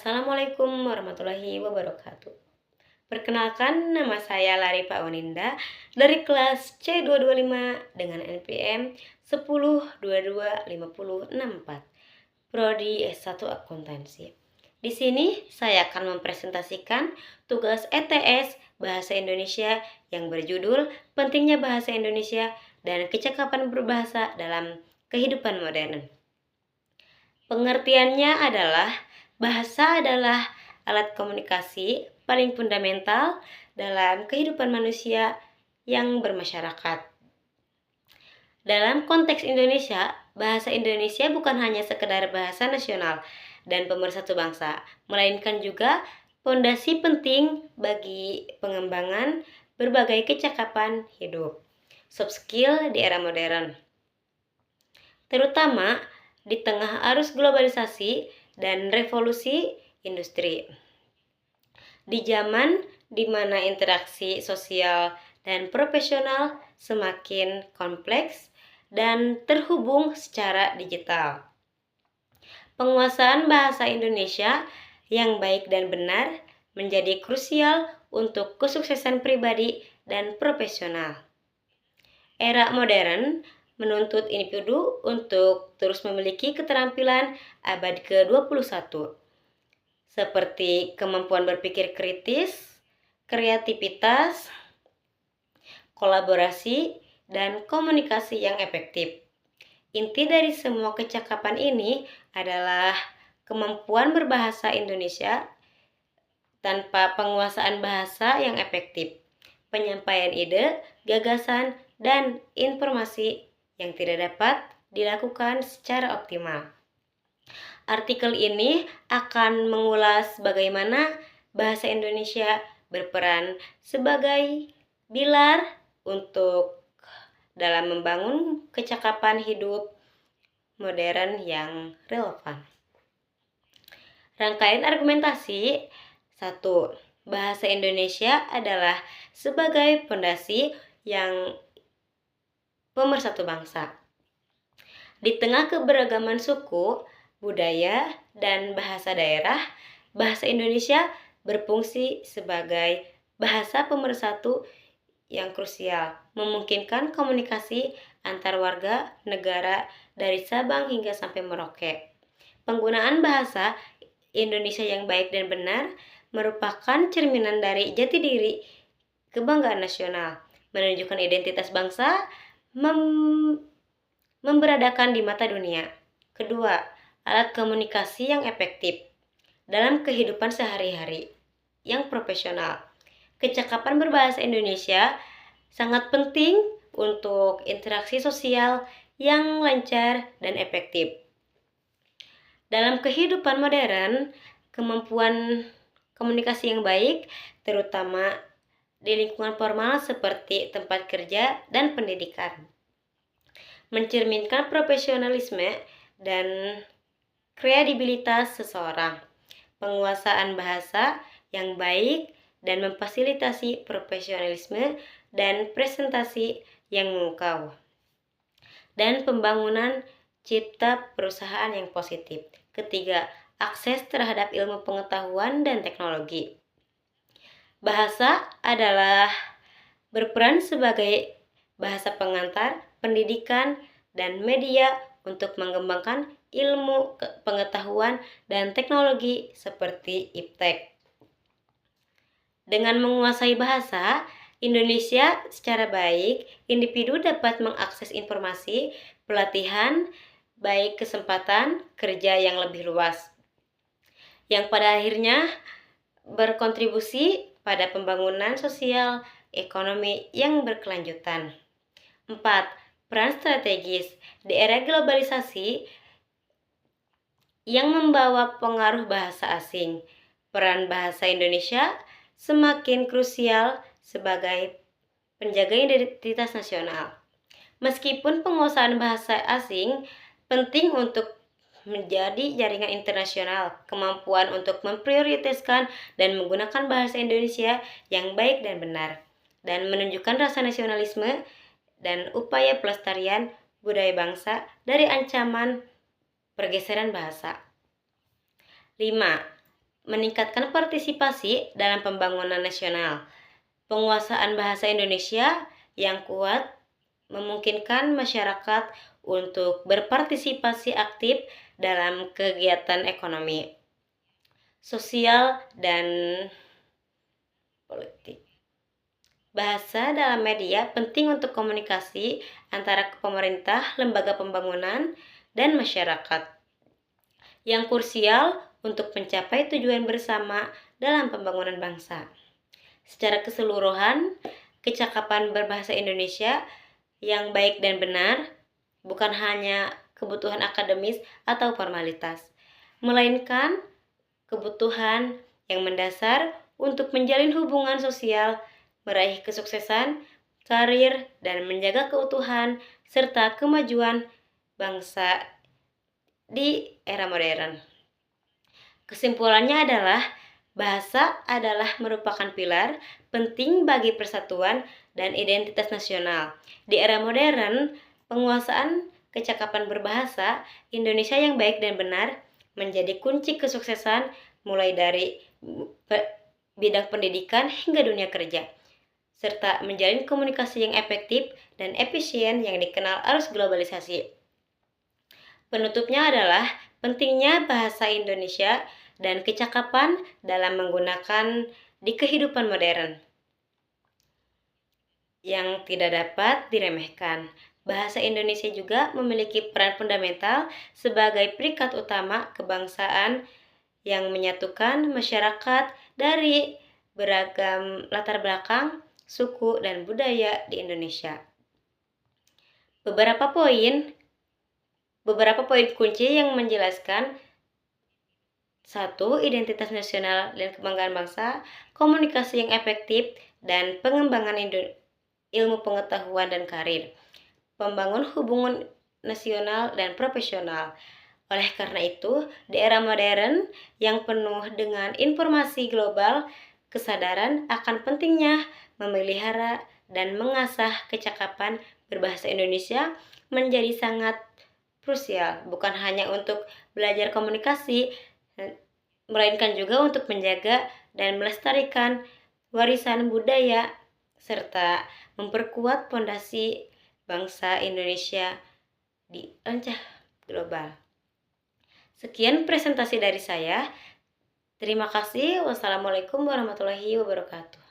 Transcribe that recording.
Assalamualaikum warahmatullahi wabarakatuh. Perkenalkan, nama saya Larifa Oninda dari kelas C225 dengan NPM 10225064, Prodi S1 Akuntansi. Di sini saya akan mempresentasikan tugas ETS Bahasa Indonesia yang berjudul Pentingnya Bahasa Indonesia dan Kecakapan Berbahasa dalam Kehidupan Modern. Pengertiannya adalah bahasa adalah alat komunikasi paling fundamental dalam kehidupan manusia yang bermasyarakat. Dalam konteks Indonesia, bahasa Indonesia bukan hanya sekedar bahasa nasional dan pemersatu bangsa, melainkan juga fondasi penting bagi pengembangan berbagai kecakapan hidup, soft skill di era modern. Terutama di tengah arus globalisasi dan revolusi industri. Di zaman di mana interaksi sosial dan profesional semakin kompleks dan terhubung secara digital. Penguasaan bahasa Indonesia yang baik dan benar menjadi krusial untuk kesuksesan pribadi dan profesional. Era modern menuntut individu untuk terus memiliki keterampilan abad ke-21, seperti kemampuan berpikir kritis, kreativitas, kolaborasi, dan komunikasi yang efektif. Inti dari semua kecakapan ini adalah kemampuan berbahasa Indonesia tanpa penguasaan bahasa yang efektif, penyampaian ide, gagasan, dan informasi yang tidak dapat dilakukan secara optimal. Artikel ini akan mengulas bagaimana bahasa Indonesia berperan sebagai pilar untuk dalam membangun kecakapan hidup modern yang relevan. Rangkaian argumentasi 1. Bahasa Indonesia adalah sebagai fondasi yang pemersatu bangsa. Di tengah keberagaman suku, budaya, dan bahasa daerah, bahasa Indonesia berfungsi sebagai bahasa pemersatu yang krusial, memungkinkan komunikasi antar warga negara dari Sabang hingga sampai Merauke. Penggunaan bahasa Indonesia yang baik dan benar merupakan cerminan dari jati diri kebanggaan nasional, menunjukkan identitas bangsa, memberadakan di mata dunia. Kedua, alat komunikasi yang efektif dalam kehidupan sehari-hari yang profesional. Kecakapan berbahasa Indonesia sangat penting untuk interaksi sosial yang lancar dan efektif. Dalam kehidupan modern, kemampuan komunikasi yang baik, terutama di lingkungan formal seperti tempat kerja dan pendidikan, mencerminkan profesionalisme dan kredibilitas seseorang. Penguasaan bahasa yang baik dan memfasilitasi profesionalisme dan presentasi yang memukau. Dan pembangunan cipta perusahaan yang positif. Ketiga, akses terhadap ilmu pengetahuan dan teknologi. Bahasa adalah berperan sebagai bahasa pengantar, pendidikan, dan media untuk mengembangkan ilmu pengetahuan dan teknologi seperti iptek. Dengan menguasai bahasa Indonesia secara baik, individu dapat mengakses informasi, pelatihan, baik kesempatan kerja yang lebih luas, yang pada akhirnya berkontribusi pada pembangunan sosial ekonomi yang berkelanjutan. 4. Peran strategis di era globalisasi yang membawa pengaruh bahasa asing. Peran bahasa Indonesia semakin krusial sebagai penjaga identitas nasional. Meskipun penguasaan bahasa asing penting untuk menjadi jaringan internasional, kemampuan untuk memprioritaskan dan menggunakan bahasa Indonesia yang baik dan benar, dan menunjukkan rasa nasionalisme dan upaya pelestarian budaya bangsa dari ancaman pergeseran bahasa. 5. meningkatkan partisipasi dalam pembangunan nasional. Penguasaan bahasa Indonesia yang kuat memungkinkan masyarakat untuk berpartisipasi aktif dalam kegiatan ekonomi, sosial, dan politik. Bahasa dalam media penting untuk komunikasi antara pemerintah, lembaga pembangunan, dan masyarakat, yang krusial untuk mencapai tujuan bersama dalam pembangunan bangsa. Secara keseluruhan, kecakapan berbahasa Indonesia yang baik dan benar bukan hanya kebutuhan akademis atau formalitas, melainkan kebutuhan yang mendasar untuk menjalin hubungan sosial, meraih kesuksesan, karir, dan menjaga keutuhan serta kemajuan bangsa di era modern. Kesimpulannya adalah bahasa adalah merupakan pilar penting bagi persatuan dan identitas nasional. Di era modern, penguasaan kecakapan berbahasa Indonesia yang baik dan benar menjadi kunci kesuksesan mulai dari bidang pendidikan hingga dunia kerja, serta menjalin komunikasi yang efektif dan efisien yang dikenal arus globalisasi. Penutupnya adalah pentingnya bahasa Indonesia dan kecakapan dalam menggunakan di kehidupan modern yang tidak dapat diremehkan. Bahasa Indonesia juga memiliki peran fundamental sebagai peringkat utama kebangsaan yang menyatukan masyarakat dari beragam latar belakang, suku, dan budaya di Indonesia. Beberapa poin kunci yang menjelaskan: 1. Identitas nasional dan kebanggaan bangsa, komunikasi yang efektif, dan pengembangan ilmu pengetahuan dan karir, membangun hubungan nasional dan profesional. Oleh karena itu, di era modern yang penuh dengan informasi global, kesadaran akan pentingnya memelihara dan mengasah kecakapan berbahasa Indonesia menjadi sangat krusial, bukan hanya untuk belajar komunikasi, melainkan juga untuk menjaga dan melestarikan warisan budaya serta memperkuat fondasi bangsa Indonesia di kancah global. Sekian presentasi dari saya. Terima kasih. Wassalamualaikum warahmatullahi wabarakatuh.